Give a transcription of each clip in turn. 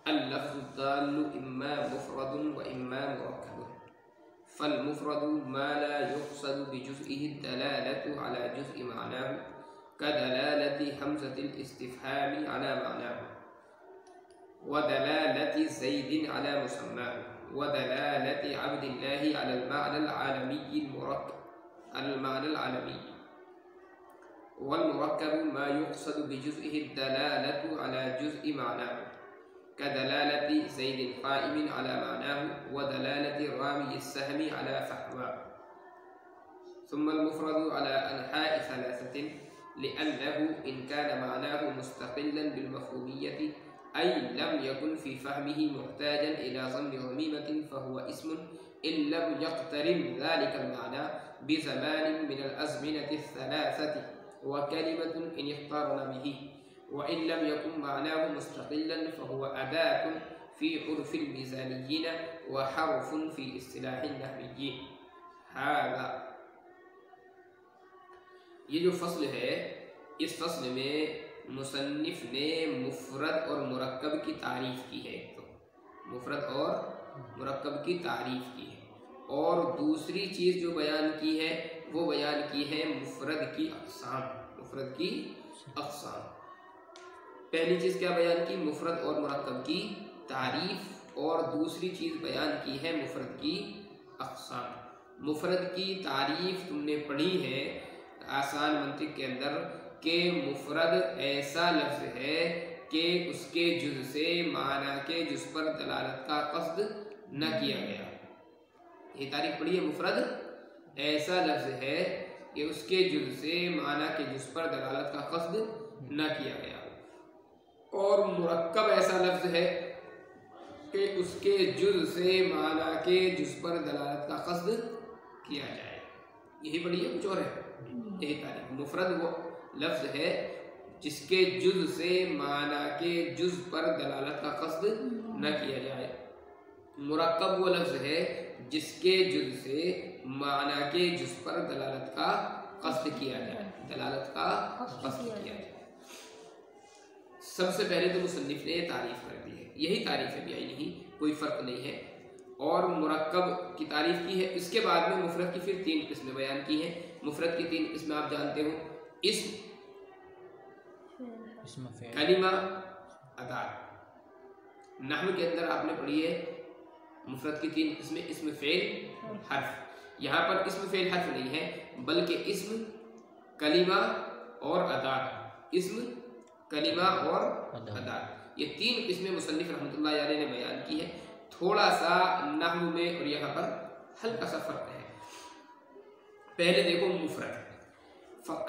अल-लफ्ज़ुद्दाल्लु इम्मा मुफ़रदुन व इम्मा मुरक्कबुन। फ़ल-मुफ़रदु मा ला युक़सदु बिजुज़इहि दलालतु अला जुज़इ मानाहु कदलालति हमज़तिल इस्तिफ़हामी अला मानाहु व दलालति ज़ैदिन अला मुसम्माहु व दलालति अब्दिल्लाहि अलल मानल आलमिय्यिल मुरक्कब अलल मानल आलमी वल मुरक्कबु मा युक़सदु बिजुज़इहि दलालतु अला जुज़इ मानाहु कदलालति ज़ैदिन क़ाइमिन अला मानाहु व दलालति रामिय्यिस सहमी अला फ़हवाहु सुम्मल मुफ़रदु अला अनहाइ सलासतिन लिअन्नहु इन कान मानाहु मुस्तक़िल्लन बिल मफ़हूमिय्यति अय लम यकुन फ़ी फ़हमिही मुहताजन इला ज़म्नि ग़मीमतिन फ़हुव इस्मुन इन लम यक़्तरिन ज़ालिकल माना बिज़मानिन मिनल अज़मिनति सलासति व कलिमतुन इन इक़्तरन बिही व इन लम यकुन मानाहु मुस्तक़िल्लन फ़हुव अदातुन फ़ी उर्फ़िल मीज़ानिय्यीन व हर्फ़ुन फ़ी इस्तिलाहिन नहविय्यीन। हाज़ा, ये जो फ़स्ल है, इस फ़स्ल में मुसन्निफ़ ने मुफ़रद और मुरक्कब की तारीफ़ की है। तो मुफ़रद और मुरक्कब की तारीफ़ की है, और दूसरी चीज़ जो बयान की है वो बयान की है मुफ़रद की अक़साम। मुफ़रद की अक़साम, पहली चीज़ क्या बयान की? मुफ़रद और मुरक्कब की तारीफ़, और दूसरी चीज़ बयान की है मुफ़रद की अक़साम। मुफ़रद की तारीफ़ तुमने पढ़ी है आसान मंतिक के अंदर कि मुफ़रद ऐसा लफ्ज़ है कि उसके जुज़ से माना के जुज़ पर दलालत का क़स्द न किया गया। ये तारीफ़ पढ़ी है, मुफ़रद ऐसा लफ्ज़ है कि उसके जुज़ से माना के जुज़ पर दलालत का क़स्द न किया गया। और मुरक्कब ऐसा लफ्ज़ है कि उसके जुज़ से माना के जुज़ पर दलालत का क़स्द किया जाए। यही पढ़ी है, कुछ और है? यही तारीफ़। मुफ़रद वो लफ्ज़ है जिसके जुज़ से माना के जुज़ पर दलालत का क़स्द न किया जाए। मुरक्कब वो लफ्ज़ है जिसके जुज़ से माना के जुज़ पर दलालत का क़स्द किया जाए, दलालत का क़स्द किया जाए। सबसे पहले तो मुसन्निफ़ ने तारीफ़ कर दी है, यही तारीफ़ है, यही नहीं, कोई फ़र्क नहीं है। और मुरक्कब की तारीफ़ की है। इसके बाद में मुफ़रद की फिर 3 किस्में बयान की हैं। मुफ़रद की 3 किस्में आप जानते हो, इस्म, कलिमा, अदात। नहव के अंदर आपने पढ़ी है मुफ़रद की 3 किस्में, इस्म, फ़ेल, हर्फ। यहाँ पर इस्म, फ़ेल, हर्फ नहीं है, बल्कि इस्म, कलिमा और अदात। इस्म, कलिमा और अदात, ये 3 किस्में मुसन्निफ़ रहमतुल्लाह अलैह ने बयान की है। थोड़ा सा नहव में और यहाँ पर हल्का सा फ़र्क है। पहले देखो मुफ़रद,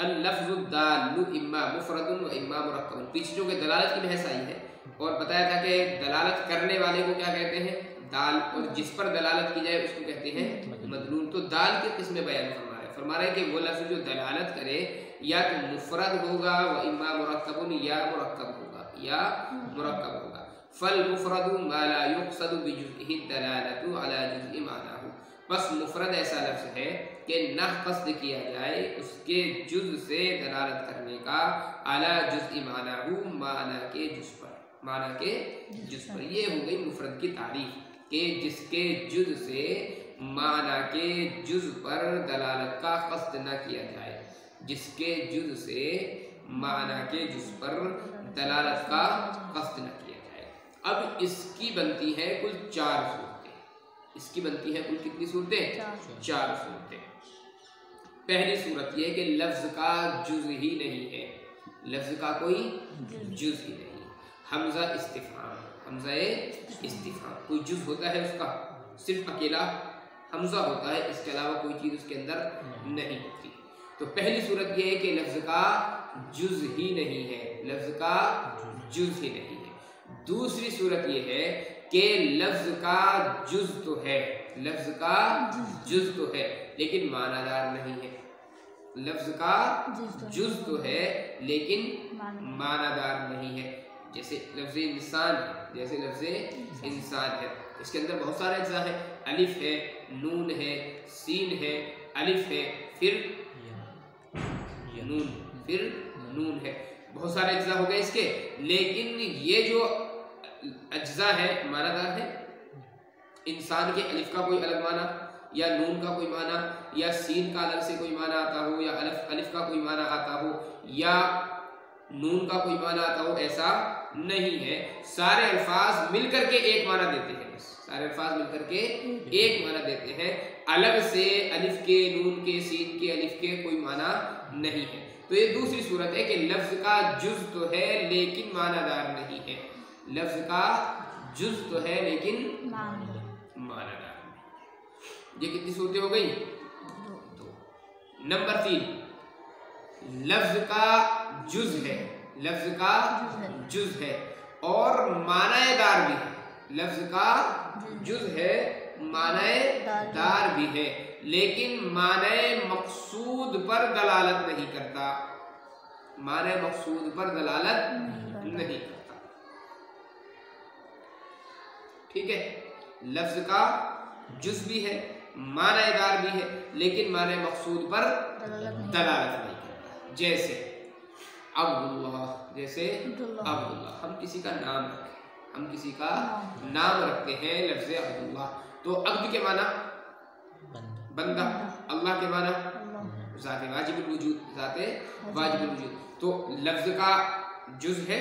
अल-लफ्ज़ुद्दाल्लु इम्मा मुफ़रदुन व इम्मा मुरक्कबुन। पीछे जो कि दलालत की बहस आई है और बताया था कि दलालत करने वाले को क्या कहते हैं? दाल, और जिस पर दलालत की जाए उसको कहते हैं मदलूल। तो दाल के किस्में बयान फरमा रहे हैं कि वो लफ्ज़ जो दलालत करे या तो मुफ़रद होगा व इम्मा मुरक्कबुन, या मुरक्कब होगा, या मुरक्कब होगा। फल मुफ़रदु मा ला युक़सदु बिजुज़इहि दलालतु अला जुज़इ मानाहु। बस मुफ़रद ऐसा लफ्ज़ है कि न क़स्द किया जाए उसके जुज़ से दलालत करने का, अला जुज़इ मानाहु, माना के जुज़ पर, माना के जुज़ पर। ये हो गई मुफ़रद की तारीफ़ कि जिसके जुज़ से माना के जुज़ पर दलालत का क़स्द न किया जाए, जिसके जुज़ से माना के जुज़ पर दलालत का क़स्द न किया जाए। अब इसकी बनती है कुल 4 सूरतें। इसकी बनती है कुल कितनी सूरतें? 4 सूरतें। पहली सूरत यह है कि लफ्ज़ का जुज़ ही नहीं है, लफ्ज़ का कोई जुज़ ही नहीं। हमज़ा इस्तिफ़हाम, हमज़ा इस्तिफ़हाम, कोई जुज़ होता है उसका? सिर्फ अकेला हमज़ा होता है, इसके अलावा कोई चीज़ उसके अंदर नहीं होती। तो पहली सूरत यह है कि लफ्ज़ का जुज़ ही नहीं है, लफ्ज़ का जुज़ ही नहीं है। दूसरी सूरत यह है कि लफ्ज़ का जुज़ तो है, लफ्ज़ का जुज़ तो है लेकिन मानादार नहीं है। लफ्ज़ का जुज़ तो है लेकिन मानादार नहीं है। जैसे लफ्ज़ इंसान, जैसे लफ्ज़ इंसान है, इसके अंदर बहुत सारे अज्जा है। अलिफ है, नून है, सीन है, अलिफ है, फिर नून, फिर नून है, बहुत सारे अज्जा हो गए इसके। लेकिन ये जो अज्जा है, मानादार है। इंसान के अलिफ का कोई अलग माना, या नून का कोई माना, या सीन का अलग से कोई माना आता हो, या अलिफ का कोई माना आता हो, या नून का कोई माना आता हो, ऐसा नहीं है। सारे अल्फाज मिलकर के एक माना देते हैं, बस सारे अल्फाज मिलकर के एक माना देते हैं। अलग से अलिफ के, नून के, सीन के, अलिफ के कोई माना नहीं है। तो ये दूसरी सूरत है कि लफ्ज का जुज तो है लेकिन मानादार नहीं है। लफ्ज का जुज तो है लेकिन मानादार नहीं। ये कितनी सूरतें हो गई? दो। नंबर 3, लफ्ज का जुज है, लफ्ज का जुज है और मानाएदार भी है। लफ्ज का जुज है, मानाएदार भी है, लेकिन माने मकसूद पर दलालत नहीं करता। माने मकसूद पर दलालत नहीं करता। ठीक है, लफ्ज का जुज भी है, मानाएदार भी है, लेकिन माने मकसूद पर दलालत नहीं करता। जैसे अब्दुल्लाह, जैसे अब्दुल्लाह, हम किसी का नाम रखें, हम किसी का नाम रखते हैं लफ्ज अब्दुल्लाह, तो अब्द के माना बंदा, अल्लाह के माना ज़ाते वाजिबुल वजूद, ज़ाते वाजिबुल वजूद। तो लफ्ज का जुज है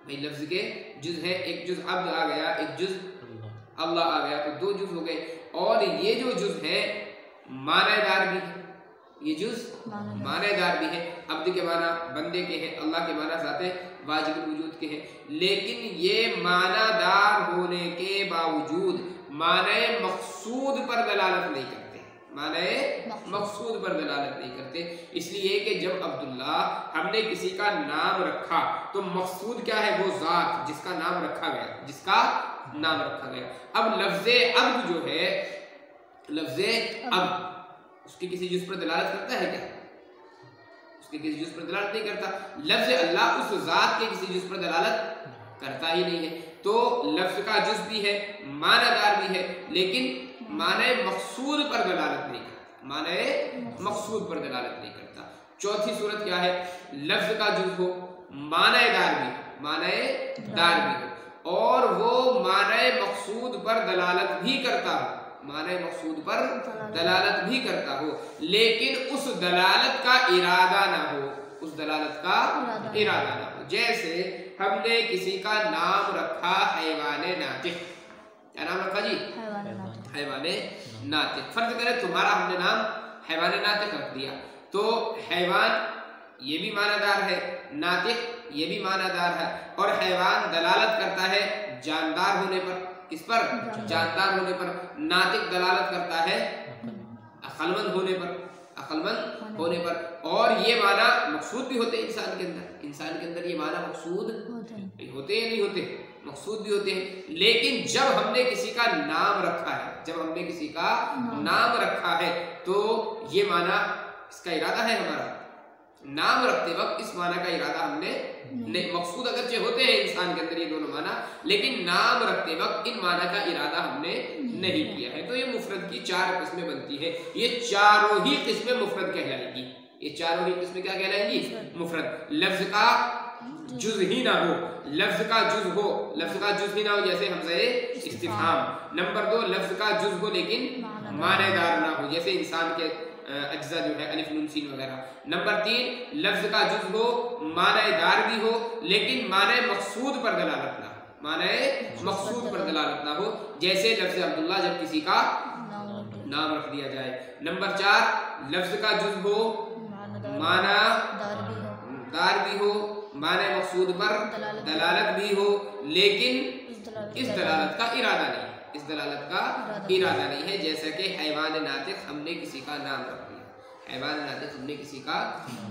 भाई, लफ्ज के जुज है, एक जुज अब्द आ गया, एक जुज अल्लाह आ गया, तो दो जुज हो गए। और ये जो जुज है मानेदार भी है, ये जुज मानेदार भी है। अब्द के माना बंदे के हैं, अल्लाह के माना ज़ाते वाजिबुल वजूद के हैं, लेकिन ये मानादार होने के बावजूद माने मकसूद पर दलालत नहीं करते, माने मकसूद पर दलालत नहीं करते। इसलिए कि जब अब्दुल्ला हमने किसी का नाम रखा तो मकसूद क्या है? वो ज़ात जिसका नाम रखा गया, जिसका नाम रखा गया। अब लफ्ज़े अब्द जो है, लफ्ज़े अब्द उसके किसी जुज़ पर दलालत करता है क्या? उसके किसी जुज़ पर दलालत नहीं करता। लफ्ज़ अल्लाह उस ज़ात के किसी जुज़ पर दलालत करता ही नहीं है। तो लफ्ज़ का जुज़ भी है, मानादार भी है, लेकिन माने मकसूद पर दलालत नहीं करता, माने मकसूद पर दलालत नहीं करता। चौथी सूरत क्या है? लफ्ज़ का जुज़ हो, मानेदार भी, मानेदार भी हो, और वो माने मकसूद पर दलालत भी करता हो, माने मकसूद पर दलालत भी करता हो, लेकिन उस दलालत का इरादा ना हो, उस दलालत का इरादा ना हो। जैसे हमने किसी का नाम रखा हैवाने नातिक, क्या नाम रखा जी? हैवाने नातिक। फर्ज करें तुम्हारा हमने नाम हैवाने नातिक रख दिया, तो हैवान ये भी मानादार है, नातिक ये भी मानादार है, और हैवान दलालत करता है जानदार होने पर। किस पर? जानदार होने पर। नातिक दलालत करता है अक्लमंद होने पर, अक्लमंद होने पर। और ये माना मकसूद भी होते हैं इंसान के अंदर, इंसान के अंदर ये माना मकसूद होते या नहीं होते? मकसूद भी होते हैं। लेकिन जब हमने किसी का नाम रखा है, जब हमने किसी का नाम रखा है, तो ये माना, इसका इरादा है हमारा, नाम रखते वक्त इस माना का इरादा हमने नहीं, मकसूद अगरचे होते हैं इंसान के अंदर ये दोनों माना, लेकिन नाम रखते वक्त इन माना का इरादा हमने नहीं किया है। तो ये मुफरद की 4 किस्में बनती है। ये चारों ही किस्में मुफरद कहलाएंगी, ये चारों ही किस्में क्या कहलाएंगी? मुफरद। लफ्ज का जुज ही ना हो, लफ्ज का जुज हो, लफ्ज का जुज ही ना हो, जैसे हमज़े इस्तिफ़हाम। नंबर 2, लफ्ज का जुज हो लेकिन मानेदार ना हो, जैसे इंसान के अज्जा जो है अलिफ नून सीन वगैरह। नंबर 3, लफ्ज का जुज हो, मानेदार भी हो, लेकिन माने मकसूद पर दलालत ना हो, माने मकसूद पर दलालत ना हो, जैसे लफ्ज अब्दुल्ला जब किसी का नाम रख दिया जाए। नंबर 4, लफ्ज का जुज हो, माना दार भी हो, माने मकसूद पर दलालत भी हो, लेकिन इस दलालत का इरादा नहीं, इस दलालत का इरादा नहीं है। जैसा कि हैवान नातिक हमने किसी का नाम रख दिया, हैवान नातिक हमने किसी का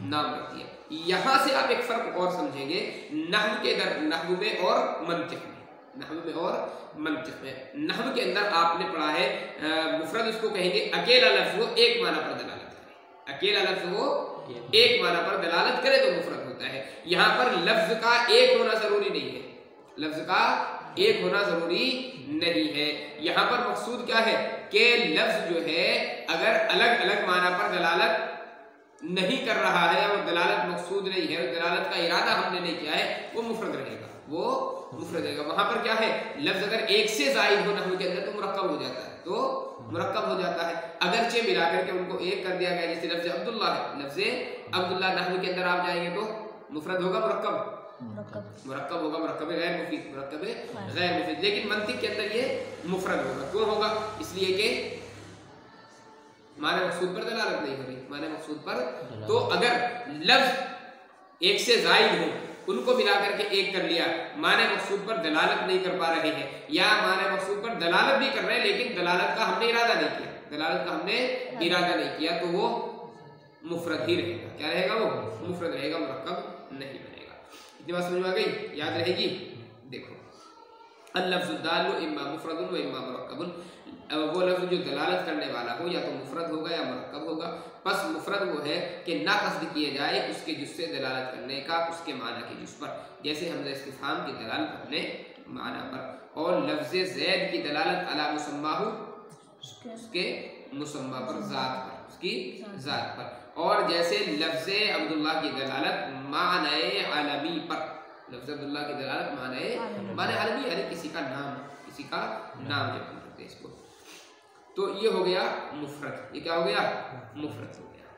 नाम रख दिया। यहाँ से आप एक फर्क और समझेंगे नहव के अंदर, नहव में और मंतिक में, नहव में और मंतिक में। नहव के अंदर आपने पढ़ा है मुफरद उसको कहेंगे अकेला लफ्ज वो एक माना पर दलालत करे, अकेला लफ्ज वो एक माना पर दलालत करे तो मुफरद होता है। यहाँ पर लफ्ज का एक होना जरूरी नहीं है, लफ्ज का एक होना जरूरी नहीं है। यहाँ पर मकसूद क्या है कि लफ्ज जो है अगर अलग अलग माना पर दलालत नहीं कर रहा है, या वो दलालत मकसूद नहीं है, दलालत का इरादा हमने नहीं किया है, वो मुफरद रहेगा, वो मुफरद रहेगा। वहां पर क्या है, लफ्ज अगर एक से जायद हो नहू के अंदर तो मुरक्कब हो जाता है, तो मुरक्कब हो जाता है। अगरचे मिलाकर के उनको एक कर दिया गया, जैसे लफ्ज अब्दुल्ला है, लफ्ज अब्दुल्ला नहू के अंदर आप जाएंगे तो मुफरद होगा मुरक्कब, मुरक्कब होगा, मुरक्कब गैर मुफीद, मुरक्कब गैर मुफीद। लेकिन मंतिक के अंदर ये मुफरद होगा। क्यों होगा, इसलिए कि माने मकसूद पर दलालत नहीं हो रही, माने मकसूद पर। तो अगर लफ्ज एक से जायद हो उनको मिलाकर के एक कर लिया, माने मकसूद पर दलालत नहीं कर पा रहे हैं, या माने मकसूद पर दलालत भी कर रहे हैं लेकिन दलालत का हमने इरादा नहीं किया, दलालत का हमने इरादा नहीं किया, तो वो मुफरद ही रहेगा। क्या रहेगा, वो मुफरद रहेगा, मुरक्कब नहीं बनेगा। इतनी बात समझ में आ गई, याद रहेगी। देखो अल-लफ्ज़ु दाल्लु इम्मा मुफरदुन व इम्मा मुरक्कबुन, वो लफ्ज़ जो दलालत करने वाला हो या तो मुफरद होगा या मुरक्कब होगा। बस मुफरद वो है कि ना कस्द किए जाए उसके जुज़ से दलालत करने का उसके माना के जुज़ पर, जैसे हमज़ा इस्तिफ़हाम की दलालत अपने माना पर, और लफ्ज़ ज़ैद की दलालत अला मुसम्माहु उसके मुसम्मा पर, ज़ात पर, उसकी ज़ात पर। और जैसे लफ्ज़ अब्दुल्ला की दलालत माने अलमी पर, लफ्ज़ अब्दुल्ला की दलालत माने अलमी यानी किसी का नाम, किसी का नाम जब हम करते हैं इसको, तो ये हो गया मुफरद। ये क्या हो गया, मुफरद हो गया।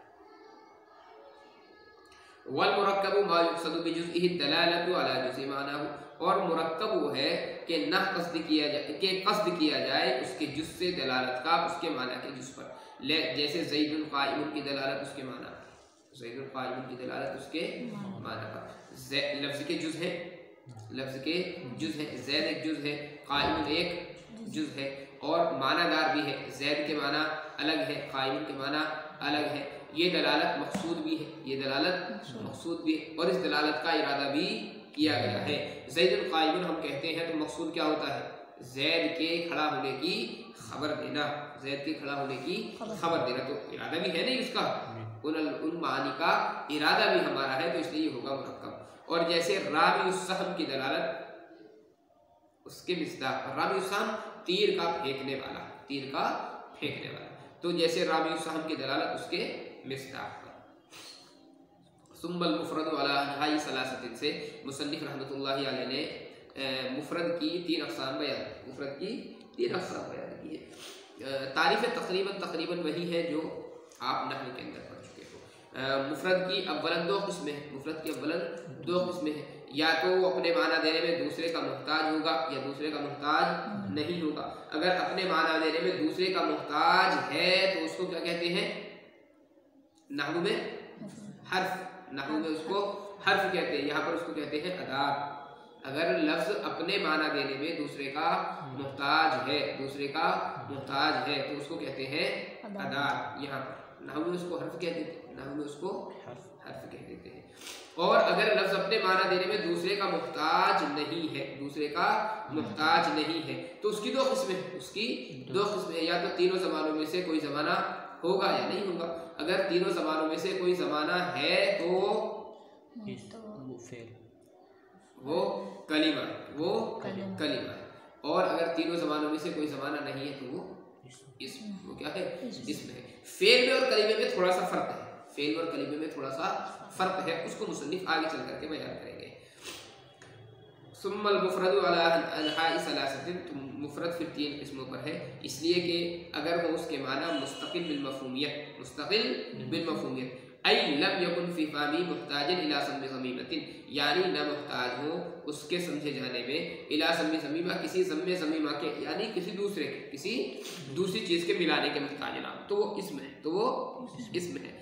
वल मुरक्कबु मा युक़सदु बिजुज़इहि दलालतु अला जुज़इ मानाहु, और मुरक्कब वो है कि ना कस्द किया जाए, कि कस्द किया जाए उसके जुज़ से दलालत का उसके माना के जुज़ पर। जैसे ज़ैदुन क़ाइमुन की दलालत उसके माना, ज़ैदुन क़ाइमुन की दलालत उसके माना पर। लफ्ज़ के जुज़ है, लफ्ज़ के जुज़ है, ज़ैद एक जुज़ है, क़ाइमुन एक जुज़ है, और मानादार भी है। ज़ैद के माना अलग है, क़ाइमुन के माना अलग है। ये दलालत मकसूद भी है, ये दलालत मकसूद भी है, और इस दलालत का इरादा भी किया गया है। ज़ैदुन क़ाइमुन हम कहते हैं तो मकसूद क्या होता है, ज़ैद के खड़ा होने की खबर देना, ज़ैद के खड़ा होने की खबर देना, तो इरादा भी है नहीं उसका, उन मानी का इरादा भी हमारा है, तो इसलिए ये होगा मुरक्कब। और जैसे रामी उस्सहम की दलालत उसके मिस्दाक, रामी उस्सहम तीर का फेंकने वाला, तीर का फेंकने वाला, तो जैसे रामी उस्सहम की दलालत उसके मिस्दाक पर। सुम्मल मुफरद अला अनहाई सलासतिन से मुसन्निफ रहमतुल्लाहि अलैहि ने मुफरद की 3 अक़साम बयान, मुफरद की 3 अक़साम बयान की है। तारीफ़ तकरीबन वही है जो आप नहव के अंदर पढ़ चुके हो। मुफरद की अव्वलन 2 किस्में हैं, मुफरद की अव्वलन 2 किस्में हैं, या तो अपने माना देने में दूसरे का मुहताज होगा या दूसरे का मुहताज नहीं होगा। अगर अपने माना देने में दूसरे का मुहताज है तो उसको क्या कहते हैं, नहव में हर्फ, नहव में उसको हर्फ कहते हैं, यहाँ पर उसको कहते हैं अदात। अगर लफ्ज़ अपने माना देने में दूसरे का मुहताज है, दूसरे का मुहताज है, तो उसको कहते हैं अदात। यहाँ पर नहव में उसको हर्फ कह देते हैं, नहव में उसको हर्फ कह देते हैं। और अगर लफ्ज़ अपने माना देने में दूसरे का मुहताज नहीं है, दूसरे का मुहताज नहीं है, तो उसकी 2 किस्में, उसकी 2 किस्में, या तो तीनों ज़मानों में से कोई ज़माना होगा या नहीं होगा। अगर तीनों ज़मानों में से कोई ज़माना है तो वो कलिमा, वो कलिमा है, और अगर तीनों ज़मानों में से कोई ज़माना नहीं है तो वो इसम, वो क्या है, इसम है। फेल में और कलिमे में थोड़ा सा फ़र्क है, फेल और कलिमे में थोड़ा सा फ़र्क है, उसको मुसन्निफ आगे चल करके बयान करेंगे। सुम्मल मुफरदु अला अनहाई सलासतिन, तो मुफरद फिर 3 किस्मों पर है, इसलिए कि अगर वो उसके माना मुस्तकिल बिल मफ़हूमियत, मुस्तकिल बिल मफ़हूमियत, ऐ लम यकुन फी फ़हमी मुहताजिन इला सम्मी ज़मीमतिन, यानी न मुहताज हो उसके समझे जाने में इला सम्मी ज़मीमा, किसी ज़म्मे ज़मीमा के, यानी किसी दूसरे के, किसी दूसरी चीज़ के मिलाने के मुहताज ना, तो वो इसमें है, तो वो इसमें है।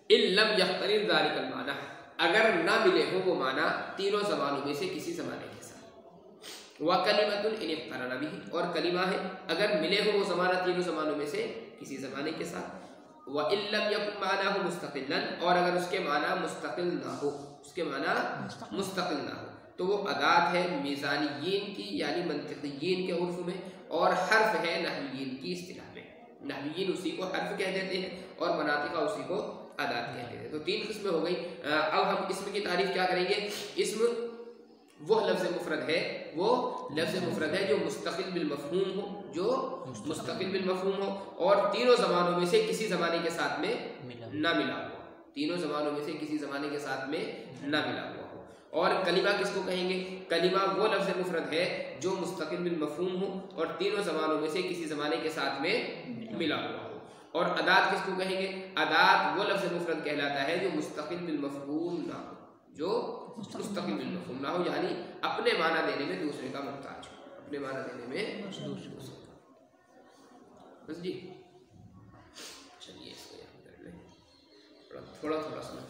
इल्लम यख्तरिन ज़ालिकल माना, अगर ना मिले हो वो माना तीनों ज़मानों में से किसी ज़माने के साथ। व कलिमतुन इन इक़्तरना बिही, और कलिमा है अगर मिले हो वो ज़माना तीनों ज़मानों में से किसी ज़माने के साथ। व इल्लम यकुन मानाहु मुस्तक़िल्लन, और अगर उसके माना मुस्तक़िल ना हो, उसके माना मुस्तक़िल ना हो, तो वो अदात है मीज़ानियीन की, यानी मंतिक़ियीन के उर्फ़ में, और हर्फ है नहवियीन की इस्तिलाह में। नहवियीन उसी को हर्फ कह देते हैं और मनातिक़ा उसी को अदात कहते हैं। तो 3 किस्में हो गई। अब हम इसम की तारीफ क्या करेंगे। इसम वो लफ्ज़ मुफरद है, वो लफ्ज़ मुफरद है जो मुस्तक़िल बिल मफ़हूम हो, जो मुस्तक़िल बिल मफ़हूम हो, और तीनों ज़मानों में से किसी ज़माने के साथ में ना मिला हुआ, तीनों ज़मानों में से किसी ज़माने के साथ में ना मिला हुआ हो। और कलिमा किसको कहेंगे? कलिमा वो लफ्ज़ मुफरद है जो मुस्तकिल बिल मफहूम हो और तीनों ज़बानों में से किसी ज़माने के साथ में मिला हुआ हो। और अदात किसको कहेंगे? अदात वो लफ्ज़ मुफरद कहलाता है जो मुस्तकिल बिल मफहूम ना हो, जो मुस्तकिल बिल मफहूम ना हो, यानी अपने माना देने में दूसरे का मुहताज हो, अपने माना देने में दूसरे का। बस जी, चलिए इसको यहाँ कर लें, थोड़ा थोड़ा समझ